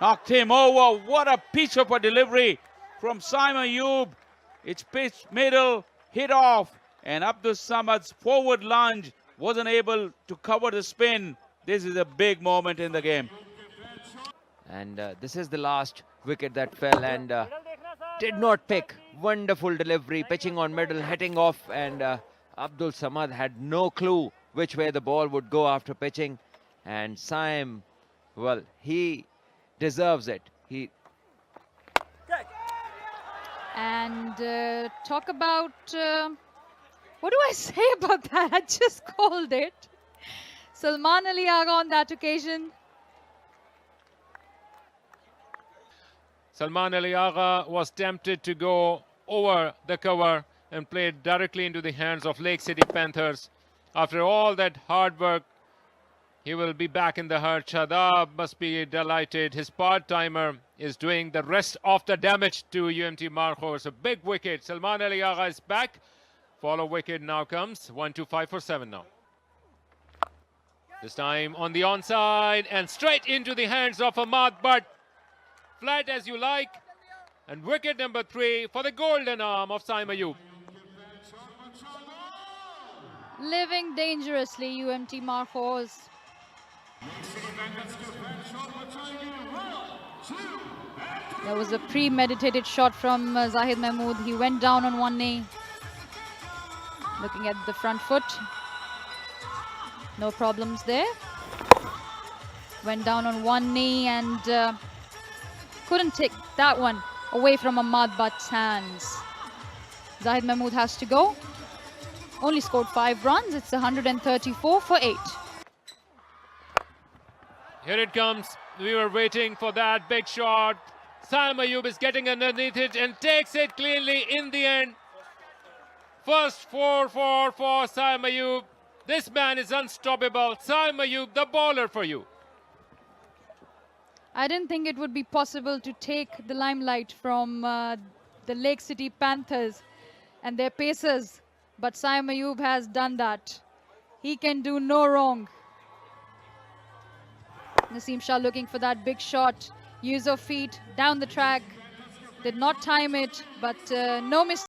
Knocked him over. What a piece of a delivery from Saim Ayub. It's pitched middle, hit off, and Abdul Samad's forward lunge wasn't able to cover the spin. This is a big moment in the game. And this is the last wicket that fell and did not pick. Wonderful delivery, pitching on middle, hitting off, and Abdul Samad had no clue which way the ball would go after pitching. And Saim, well, he deserves it. And talk about, what do I say about that? I just called it. Salman Ali Agha on that occasion. Salman Ali Agha was tempted to go over the cover and played directly into the hands of Lake City Panthers. After all that hard work, he will be back in the herd. Shadab must be delighted. His part-timer is doing the rest of the damage to UMT Markhor. A big wicket. Salman Ali Agha is back. Follow wicket now comes. 1-2-5 for 7 now. This time on the onside and straight into the hands of Ahmad Butt. Flat as you like. And wicket number 3 for the golden arm of Saim Ayub. Living dangerously, UMT Markhors. There was a premeditated shot from Zahid Mahmood. He went down on one knee. Looking at the front foot. No problems there. Went down on one knee and couldn't take that one away from Ahmad Butt's hands. Zahid Mahmood has to go. Only scored 5 runs. It's 134 for 8. Here it comes. We were waiting for that big shot. Saim Ayub is getting underneath it and takes it cleanly in the end. First 4-4 for Saim Ayub. This man is unstoppable. Saim Ayub, the bowler for you. I didn't think it would be possible to take the limelight from the Lake City Panthers and their pacers. But Saim Ayub has done that. He can do no wrong. Naseem Shah looking for that big shot. Use of feet down the track. Did not time it, but no mistake.